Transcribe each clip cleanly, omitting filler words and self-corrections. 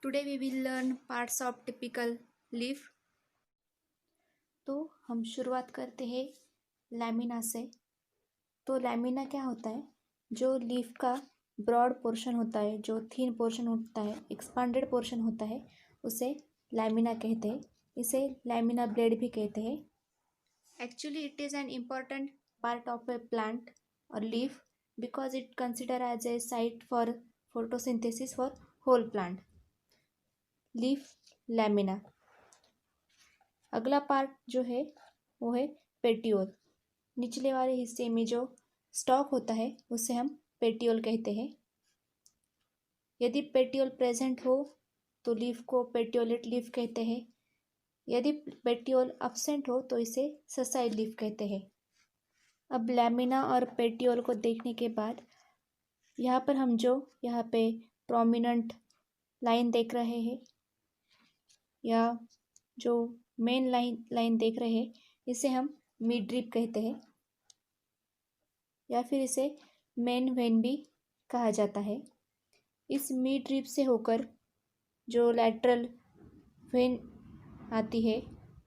Today we will learn parts of typical leaf. तो हम शुरुआत करते हैं लैमिना से। तो लैमिना क्या होता है? जो लीफ का ब्रॉड पोर्शन होता है, जो थिन पोर्शन होता है, एक्सपांडेड पोर्शन होता है, उसे लैमिना कहते हैं। इसे लैमिना ब्लेड भी कहते हैं। Actually, it is an important part of a plant or leaf because it considered as a site for photosynthesis for whole plant. Leaf lamina. अगला पार्ट जो है वो है पेटियोल। निचले वाले हिस्से में जो स्टॉक होता है उसे हम पेटियोल कहते हैं। यदि पेटियोल प्रेजेंट हो तो लीफ को पेटियोलेट लीफ कहते हैं। यदि पेटियोल अब्सेंट हो तो इसे ससाइड लीफ कहते हैं। अब लैमिना और पेटियोल को देखने के बाद यहाँ पर हम जो यहाँ पे प्रोमिनेंट लाइन देख रहे हैं या जो मेन लाइन देख रहे हैं, इसे हम मिड ड्रिप कहते हैं या फिर इसे मेन वेन भी कहा जाता है। इस मिड ड्रिप से होकर जो लैटरल वेन आती है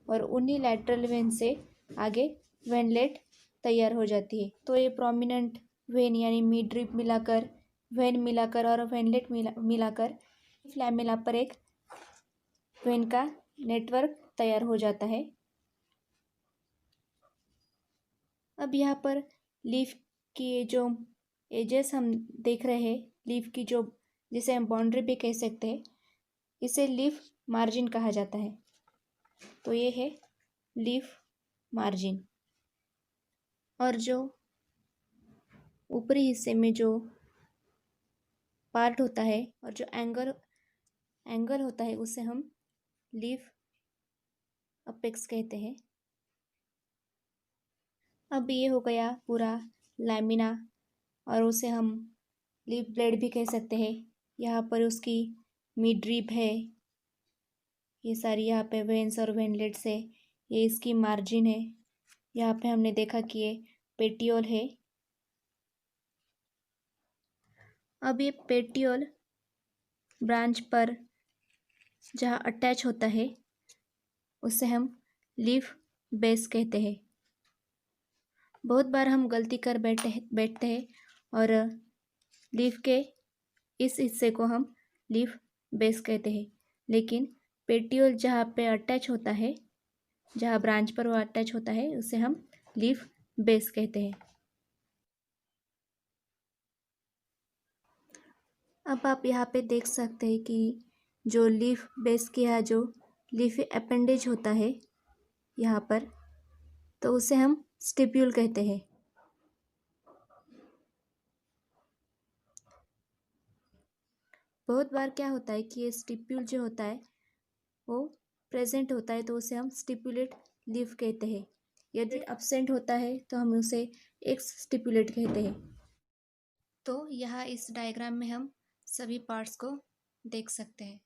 और उन्हीं लैटरल वेन से आगे वेनलेट तैयार हो जाती है। तो ये प्रोमिनेंट वेन यानी मिड ड्रिप मिलाकर, वेन मिलाकर और वेनलेट मिलाकर लैमेला पर एक वेन का नेटवर्क तैयार हो जाता है। अब यहाँ पर लीफ की जो एजेस हम देख रहे हैं, लीफ की जो जिसे हम बाउंड्री भी कह सकते हैं, इसे लीफ मार्जिन कहा जाता है। तो ये है लीफ मार्जिन। और जो ऊपरी हिस्से में जो पार्ट होता है और जो एंगल होता है उसे हम लीफ अपेक्स कहते हैं। अब ये हो गया पूरा लैमिना और उसे हम लीफ ब्लेड भी कह सकते हैं। यहाँ पर उसकी मिड ड्रिप है, ये सारी यहाँ पे वेन्स और वेनलेट्स है, ये इसकी मार्जिन है। यहाँ पे हमने देखा कि ये पेटियोल है। अब ये पेटियोल ब्रांच पर जहाँ अटैच होता है उसे हम लीफ बेस कहते हैं। बहुत बार हम गलती कर बैठते हैं और लीफ के इस हिस्से को हम लीफ बेस कहते हैं, लेकिन पेटियोल जहाँ पे अटैच होता है, जहाँ ब्रांच पर वो अटैच होता है, उसे हम लीफ बेस कहते हैं। अब आप यहाँ पे देख सकते हैं कि जो लीफ बेस के यहाँ जो लीफी अपेंडेज होता है यहाँ पर, तो उसे हम स्टिप्यूल कहते हैं। बहुत बार क्या होता है कि ये स्टिप्यूल जो होता है वो प्रेजेंट होता है तो उसे हम स्टिपुलेट लीफ कहते हैं। यदि अब्सेंट होता है तो हम उसे एक्स स्टिपुलेट कहते हैं। तो यहाँ इस डायग्राम में हम सभी पार्ट्स को देख सकते हैं।